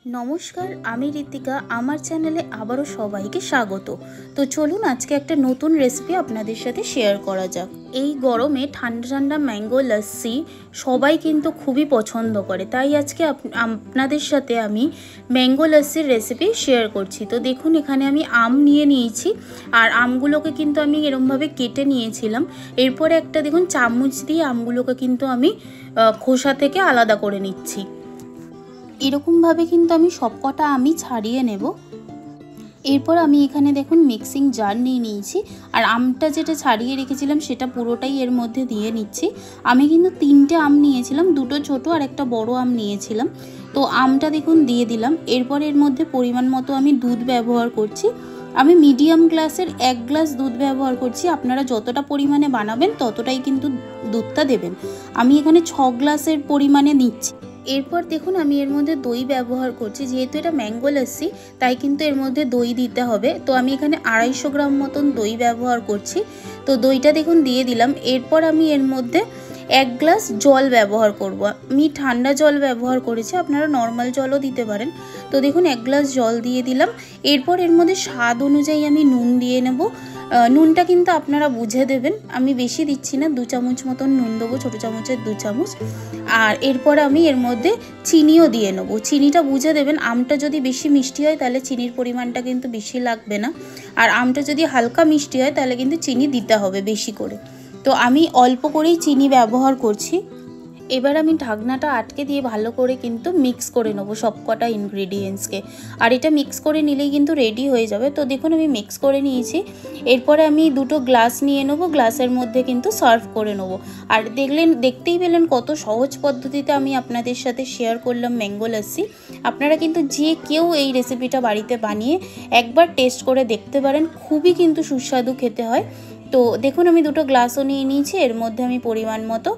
নমস্কার, আমি ঋতিকা। আমার চ্যানেলে আবারও সবাইকে স্বাগত। তো চলুন আজকে একটা নতুন রেসিপি আপনাদের সাথে শেয়ার করা যাক। এই গরমে ঠান্ডা ঠান্ডা ম্যাঙ্গো লস্যি সবাই কিন্তু খুবই পছন্দ করে, তাই আজকে আপনাদের সাথে আমি ম্যাঙ্গো লস্যির রেসিপি শেয়ার করছি। তো দেখুন, এখানে আমি আম নিয়ে নিয়েছি, আর আমগুলোকে কিন্তু আমি এরমভাবে কেটে নিয়েছিলাম। এরপরে একটা দেখুন চামচ দিয়ে আমগুলোকে কিন্তু আমি খোসা থেকে আলাদা করে নিচ্ছি। এরকমভাবে কিন্তু আমি সবকটা আমি ছাড়িয়ে নেব। এরপর আমি এখানে দেখুন মিক্সিং জার নিয়ে নিয়েছি, আর আমটা যেটা ছাড়িয়ে রেখেছিলাম সেটা পুরোটাই এর মধ্যে দিয়ে নিচ্ছি। আমি কিন্তু 3টে আম নিয়েছিলাম, 2টো ছোটো আর একটা বড় আম নিয়েছিলাম। তো আমটা দেখুন দিয়ে দিলাম। এরপর এর মধ্যে পরিমাণ মতো আমি দুধ ব্যবহার করছি। আমি মিডিয়াম গ্লাসের 1 গ্লাস দুধ ব্যবহার করছি। আপনারা যতটা পরিমাণে বানাবেন ততটাই কিন্তু দুধটা দেবেন। আমি এখানে 6 গ্লাসের পরিমাণে নিচ্ছি। এরপর দেখুন আমি এর মধ্যে দই ব্যবহার করছি। যেহেতু এটা ম্যাঙ্গো লস্যি, তাই কিন্তু এর মধ্যে দই দিতে হবে। তো আমি এখানে 250 গ্রাম মতন দই ব্যবহার করছি। তো দইটা দেখুন দিয়ে দিলাম। এরপর আমি এর মধ্যে 1 গ্লাস জল ব্যবহার করব। আমি ঠান্ডা জল ব্যবহার করেছি, আপনারা নর্মাল জলও দিতে পারেন। তো দেখুন 1 গ্লাস জল দিয়ে দিলাম। এরপর এর মধ্যে স্বাদ অনুযায়ী আমি নুন দিয়ে নেব। নুনটা কিন্তু আপনারা বুঝে দেবেন, আমি বেশি দিচ্ছি না, 2 চামচ মতন নুন দেবো, ছোটো চামচের 2 চামচ। আর এরপর আমি এর মধ্যে চিনিও দিয়ে নেব। চিনিটা বুঝে দেবেন, আমটা যদি বেশি মিষ্টি হয় তাহলে চিনির পরিমাণটা কিন্তু বেশি লাগবে না, আর আমটা যদি হালকা মিষ্টি হয় তাহলে কিন্তু চিনি দিতে হবে বেশি করে। তো আমি অল্প করেই চিনি ব্যবহার করছি। এবার আমি ঢাকনাটা আটকে দিয়ে ভালো করে কিন্তু মিক্স করে নেব সবকটা ইনগ্রিডিয়েন্টসকে, আর এটা মিক্স করে নিলেই কিন্তু রেডি হয়ে যাবে। তো দেখুন আমি মিক্স করে নিয়েছি। এরপরে আমি 2টো গ্লাস নিয়ে নেব, গ্লাসের মধ্যে কিন্তু সার্ভ করে নেব। আর দেখতেই পেলেন কত সহজ পদ্ধতিতে আমি আপনাদের সাথে শেয়ার করলাম ম্যাঙ্গো লস্যি। আপনারা কিন্তু যে কেউ এই রেসিপিটা বাড়িতে বানিয়ে একবার টেস্ট করে দেখতে পারেন, খুবই কিন্তু সুস্বাদু খেতে হয়। তো দেখুন আমি 2টো গ্লাসও নিয়ে নিয়েছি, এর মধ্যে আমি পরিমাণ মতো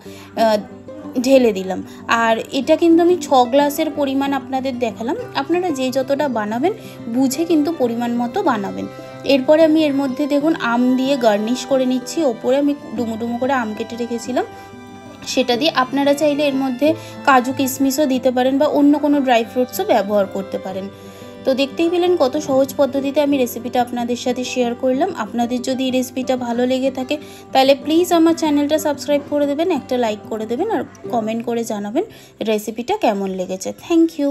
ঢেলে দিলাম। আর এটা কিন্তু আমি 6 গ্লাসের পরিমাণ আপনাদের দেখালাম, আপনারা যে যতটা বানাবেন বুঝে কিন্তু পরিমাণ মতো বানাবেন। এরপরে আমি এর মধ্যে দেখুন আম দিয়ে গার্নিশ করে নিচ্ছি। ওপরে আমি ডুমো ডুমো করে আম কেটে রেখেছিলাম, সেটা দিয়ে আপনারা চাইলে এর মধ্যে কাজু কিশমিশও দিতে পারেন বা অন্য কোনো ড্রাই ফ্রুটসও ব্যবহার করতে পারেন। তো দেখতেই পেলেন কত সহজ পদ্ধতিতে আমি রেসিপিটা আপনাদের সাথে শেয়ার করলাম। আপনাদের যদি এই রেসিপিটা ভালো লেগে থাকে তাহলে প্লিজ আমার চ্যানেলটা সাবস্ক্রাইব করে দেবেন, একটা লাইক করে দেবেন, আর কমেন্ট করে জানাবেন রেসিপিটা কেমন লেগেছে। Thank you.